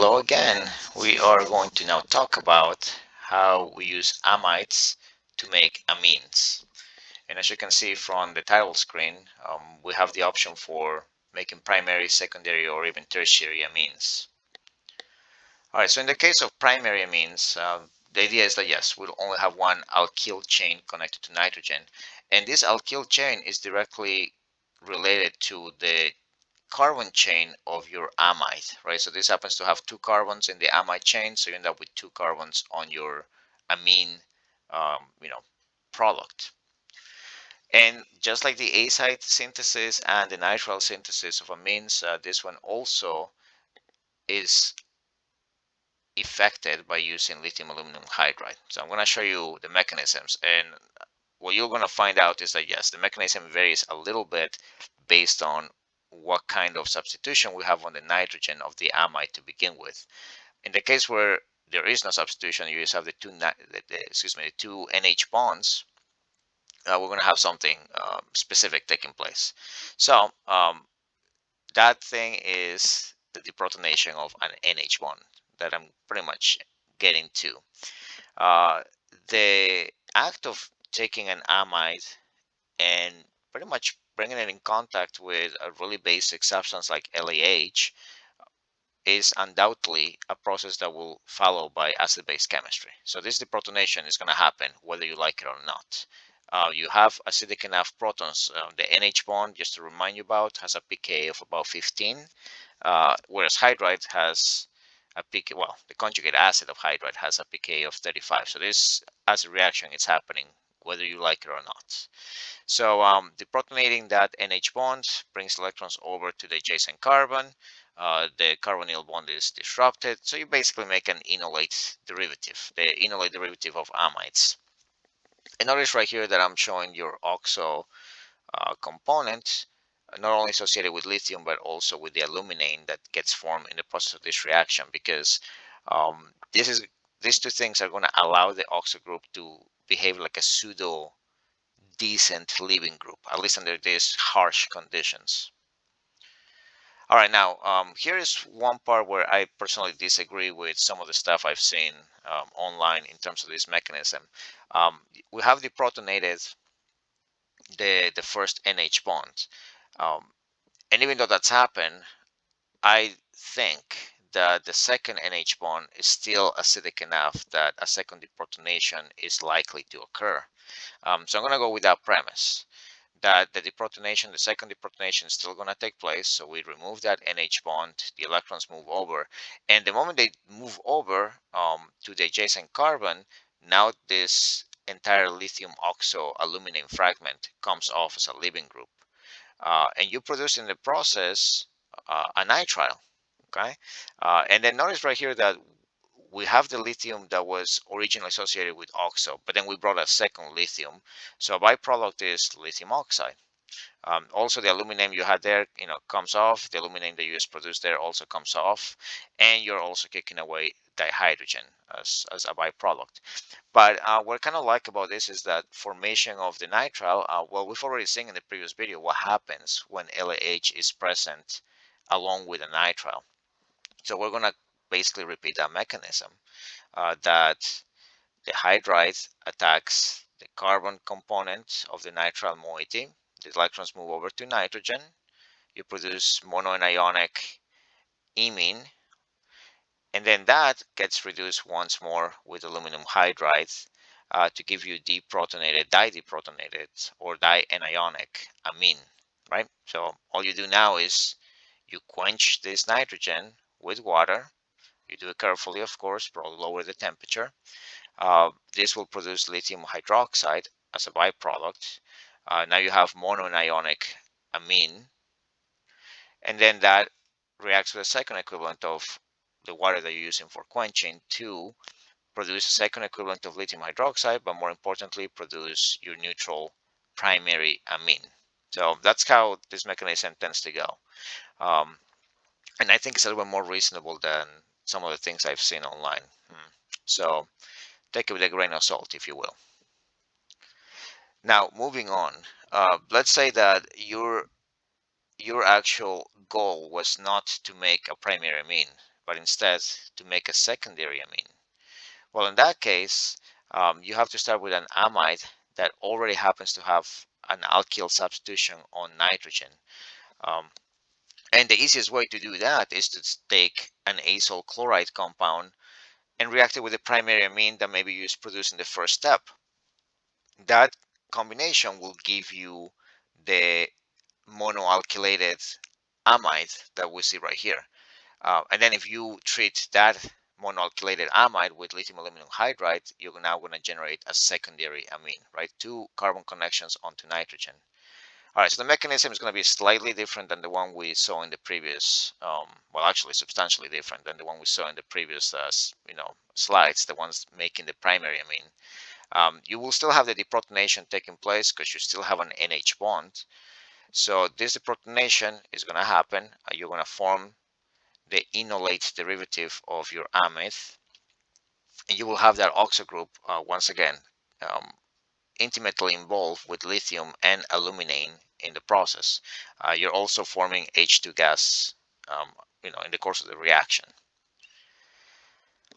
Hello again. We are going to now talk about how we use amides to make amines. And as you can see from the title screen, we have the option for making primary, secondary, or even tertiary amines. All right, so in the case of primary amines, the idea is that yes, we'll only have one alkyl chain connected to nitrogen. And this alkyl chain is directly related to the carbon chain of your amide, right? So this happens to have two carbons in the amide chain, so you end up with two carbons on your amine, product. And just like the acide synthesis and the nitrile synthesis of amines, this one also is affected by using lithium aluminum hydride. So I'm going to show you the mechanisms, and what you're going to find out is that yes, the mechanism varies a little bit based on what kind of substitution we have on the nitrogen of the amide to begin with. In the case where there is no substitution, you just have the two NH bonds. We're going to have something specific taking place. So that thing is the deprotonation of an NH bond that I'm pretty much getting to. The act of taking an amide and pretty much bringing it in contact with a really basic substance like LAH is undoubtedly a process that will follow by acid-base chemistry. So this deprotonation is going to happen whether you like it or not. You have acidic enough protons. The NH bond, just to remind you about, has a pK of about 15, whereas hydride has a pK, well, the conjugate acid of hydride has a pK of 35. So this acid reaction is happening whether you like it or not. So deprotonating that NH bond brings electrons over to the adjacent carbon. The carbonyl bond is disrupted. So you basically make an enolate derivative, the enolate derivative of amides. And notice right here that I'm showing your oxo component, not only associated with lithium, but also with the aluminane that gets formed in the process of this reaction, because these two things are going to allow the oxo group to behave like a pseudo decent living group, at least under these harsh conditions. All right, now here is one part where I personally disagree with some of the stuff I've seen online in terms of this mechanism. We have deprotonated the first NH bond, and even though that's happened, I think that the second NH bond is still acidic enough that a second deprotonation is likely to occur. So I'm going to go with that premise, that the deprotonation, the second deprotonation is still going to take place. So we remove that NH bond, the electrons move over, and the moment they move over to the adjacent carbon, now this entire lithium oxo aluminum fragment comes off as a leaving group, and you produce in the process a nitrile. Okay, and then notice right here that we have the lithium that was originally associated with oxo, but then we brought a second lithium. So a byproduct is lithium oxide. Also, the aluminum you had there, comes off. The aluminum that you just produced there also comes off, and you're also kicking away dihydrogen as a byproduct. But what I kind of like about this is that formation of the nitrile. Well, we've already seen in the previous video what happens when LAH is present along with a nitrile. So we're going to basically repeat that mechanism, that the hydride attacks the carbon component of the nitrile moiety. The electrons move over to nitrogen. You produce monoanionic imine, and then that gets reduced once more with aluminum hydride to give you deprotonated, dideprotonated, or dianionic amine, right? So all you do now is you quench this nitrogen with water. You do it carefully, of course, probably lower the temperature. This will produce lithium hydroxide as a byproduct. Now you have monoanionic amine, and then that reacts with a second equivalent of the water that you're using for quenching to produce a second equivalent of lithium hydroxide, but more importantly, produce your neutral primary amine. So that's how this mechanism tends to go. And I think it's a little bit more reasonable than some of the things I've seen online. So take it with a grain of salt, if you will. Now, moving on, let's say that your actual goal was not to make a primary amine, but instead to make a secondary amine. Well, in that case, you have to start with an amide that already happens to have an alkyl substitution on nitrogen. Um, and the easiest way to do that is to take an acyl chloride compound and react it with the primary amine that maybe you produced in the first step. That combination will give you the monoalkylated amide that we see right here. And then if you treat that monoalkylated amide with lithium aluminum hydride, you're now going to generate a secondary amine, right? Two carbon connections onto nitrogen. All right, so the mechanism is going to be slightly different than the one we saw in the previous, well, actually substantially different than the one we saw in the previous, slides, the ones making the primary amine. You will still have the deprotonation taking place because you still have an NH bond. So this deprotonation is going to happen. You're going to form the enolate derivative of your amide, and you will have that oxo group once again um, intimately involved with lithium and aluminane in the process. You're also forming H2 gas, in the course of the reaction.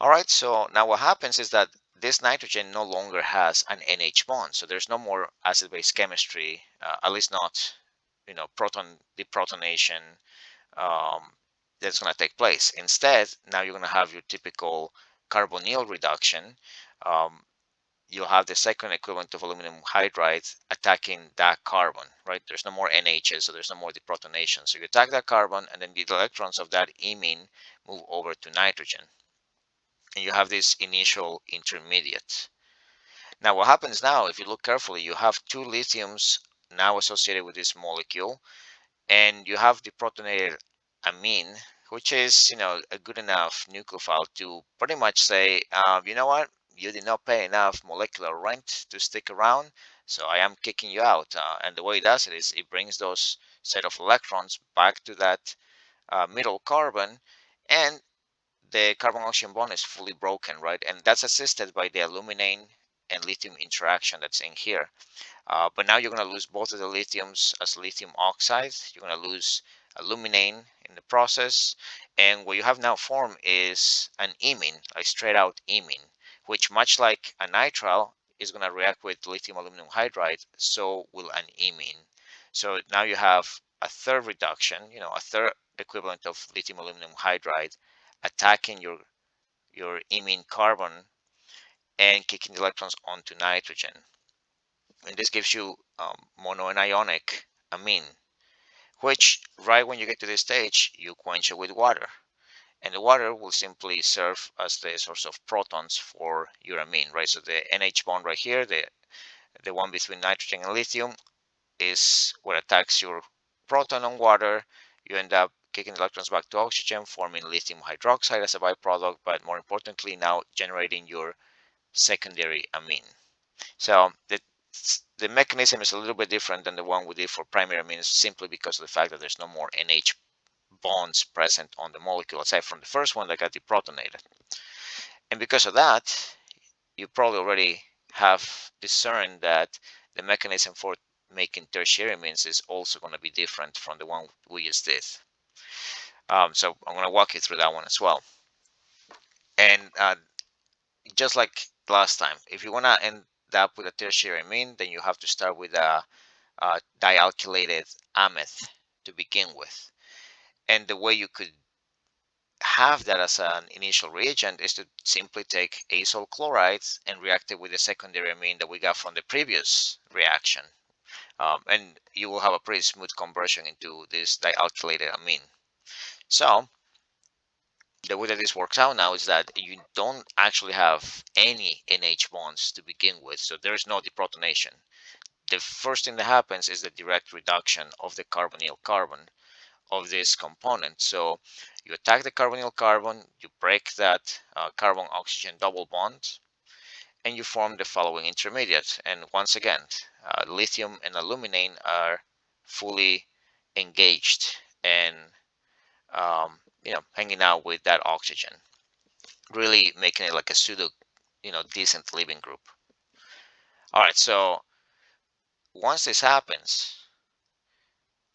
All right, so now what happens is that this nitrogen no longer has an NH bond, so there's no more acid-base chemistry, at least not, proton deprotonation that's going to take place. Instead, now you're going to have your typical carbonyl reduction. Um, you'll have the second equivalent of aluminum hydride attacking that carbon, right? There's no more NHs, so there's no more deprotonation. So you attack that carbon, and then the electrons of that imine move over to nitrogen. And you have this initial intermediate. Now, what happens now, if you look carefully, you have two lithiums now associated with this molecule, and you have the protonated amine, which is, a good enough nucleophile to pretty much say, you know what, you did not pay enough molecular rent to stick around, so I am kicking you out. And the way it does it is it brings those set of electrons back to that middle carbon, and the carbon oxygen bond is fully broken, right? And that's assisted by the aluminane and lithium interaction that's in here. But now you're going to lose both of the lithiums as lithium oxide. You're going to lose aluminane in the process. And what you have now formed is an imine, a straight out imine, which much like a nitrile is going to react with lithium aluminum hydride, so will an imine. So now you have a third reduction, a third equivalent of lithium aluminum hydride attacking your imine carbon and kicking the electrons onto nitrogen. And this gives you monoanionic amine, which right when you get to this stage, you quench it with water. And the water will simply serve as the source of protons for your amine, right? So the NH bond right here, the one between nitrogen and lithium, is what attacks your proton on water. You end up kicking the electrons back to oxygen, forming lithium hydroxide as a byproduct, but more importantly, now generating your secondary amine. So the mechanism is a little bit different than the one we did for primary amines, simply because of the fact that there's no more NH bonds present on the molecule, aside from the first one that got deprotonated. And because of that, you probably already have discerned that the mechanism for making tertiary amines is also going to be different from the one we just did. So I'm going to walk you through that one as well. And just like last time, if you want to end up with a tertiary amine, then you have to start with a dialkylated amide to begin with. And the way you could have that as an initial reagent is to simply take acyl chlorides and react it with the secondary amine that we got from the previous reaction. And you will have a pretty smooth conversion into this dialkylated amine. So the way that this works out now is that you don't actually have any NH bonds to begin with, so there is no deprotonation. The first thing that happens is the direct reduction of the carbonyl carbon of this component. So you attack the carbonyl carbon, you break that carbon oxygen double bond, and you form the following intermediate. And once again, lithium and aluminane are fully engaged and hanging out with that oxygen, really making it like a pseudo decent living group. All right, so once this happens,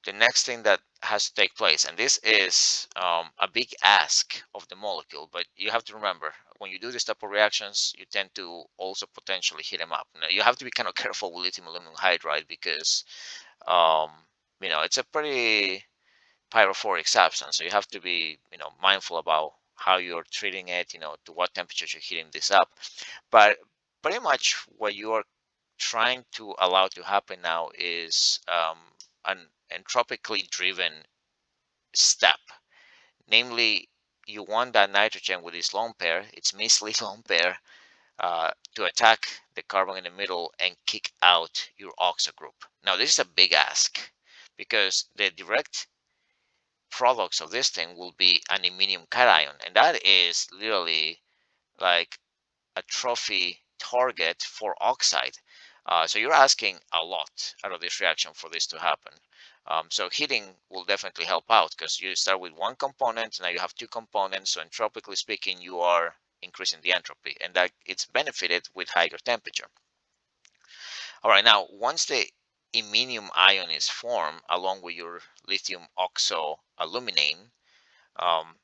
the next thing that has to take place, and this is a big ask of the molecule, but you have to remember when you do this type of reactions, you tend to also potentially heat them up. Now, you have to be kind of careful with lithium aluminum hydride because um, it's a pretty pyrophoric substance, so you have to be mindful about how you're treating it, to what temperatures you're heating this up. But pretty much what you are trying to allow to happen now is an entropically driven step. Namely, you want that nitrogen with this lone pair, its measly lone pair, to attack the carbon in the middle and kick out your oxo group. Now, this is a big ask because the direct products of this thing will be an iminium cation, and that is literally like a trophy target for oxide. So you're asking a lot out of this reaction for this to happen. So heating will definitely help out because you start with one component, now you have two components. So entropically speaking, you are increasing the entropy, and that it's benefited with higher temperature. All right, now once the iminium ion is formed along with your lithium oxo aluminane, um,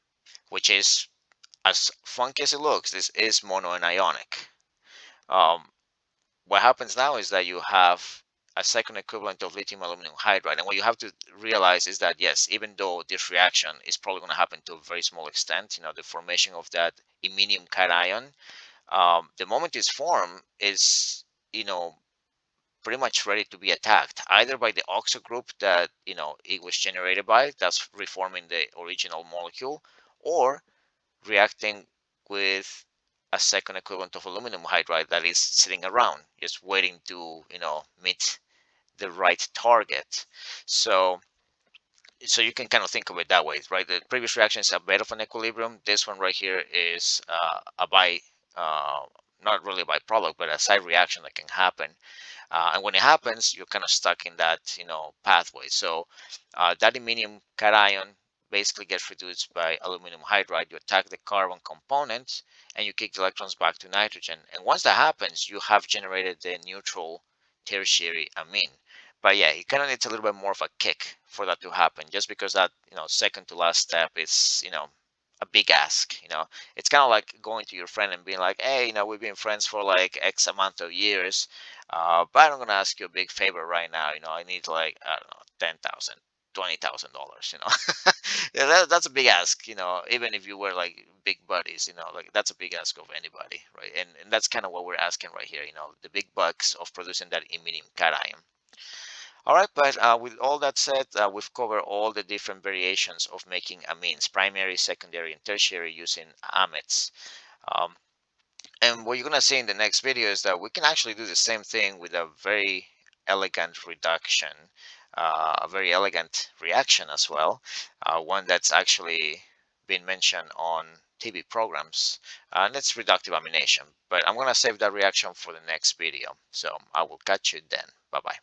which is as funky as it looks, this is monoanionic. Um, what happens now is that you have a second equivalent of lithium aluminum hydride. And what you have to realize is that, yes, even though this reaction is probably going to happen to a very small extent, the formation of that iminium cation, the moment it's formed is, pretty much ready to be attacked either by the oxo group that, it was generated by, that's reforming the original molecule, or reacting with a second equivalent of aluminum hydride that is sitting around just waiting to meet the right target. So you can kind of think of it that way, right? The previous reaction is a bit of an equilibrium. This one right here is a by not really a byproduct, but a side reaction that can happen. And when it happens, you're kind of stuck in that pathway. So that iminium cation basically gets reduced by aluminum hydride. You attack the carbon component and you kick the electrons back to nitrogen. And once that happens, you have generated the neutral tertiary amine. But yeah, it kind of needs a little bit more of a kick for that to happen, just because that second to last step is a big ask. It's kind of like going to your friend and being like, hey, we've been friends for like X amount of years, but I'm gonna ask you a big favor right now. I need like, I don't know, 10,000, $20,000. Yeah, that's a big ask. Even if you were like big buddies, like that's a big ask of anybody, right? And that's kind of what we're asking right here. The big bucks of producing that iminium cation. All right, but with all that said, we've covered all the different variations of making amines, primary, secondary, and tertiary using amides. Um, and what you're going to see in the next video is that we can actually do the same thing with a very elegant reduction, a very elegant reaction as well, one that's actually been mentioned on TV programs, and it's reductive amination. But I'm going to save that reaction for the next video. So I will catch you then. Bye-bye.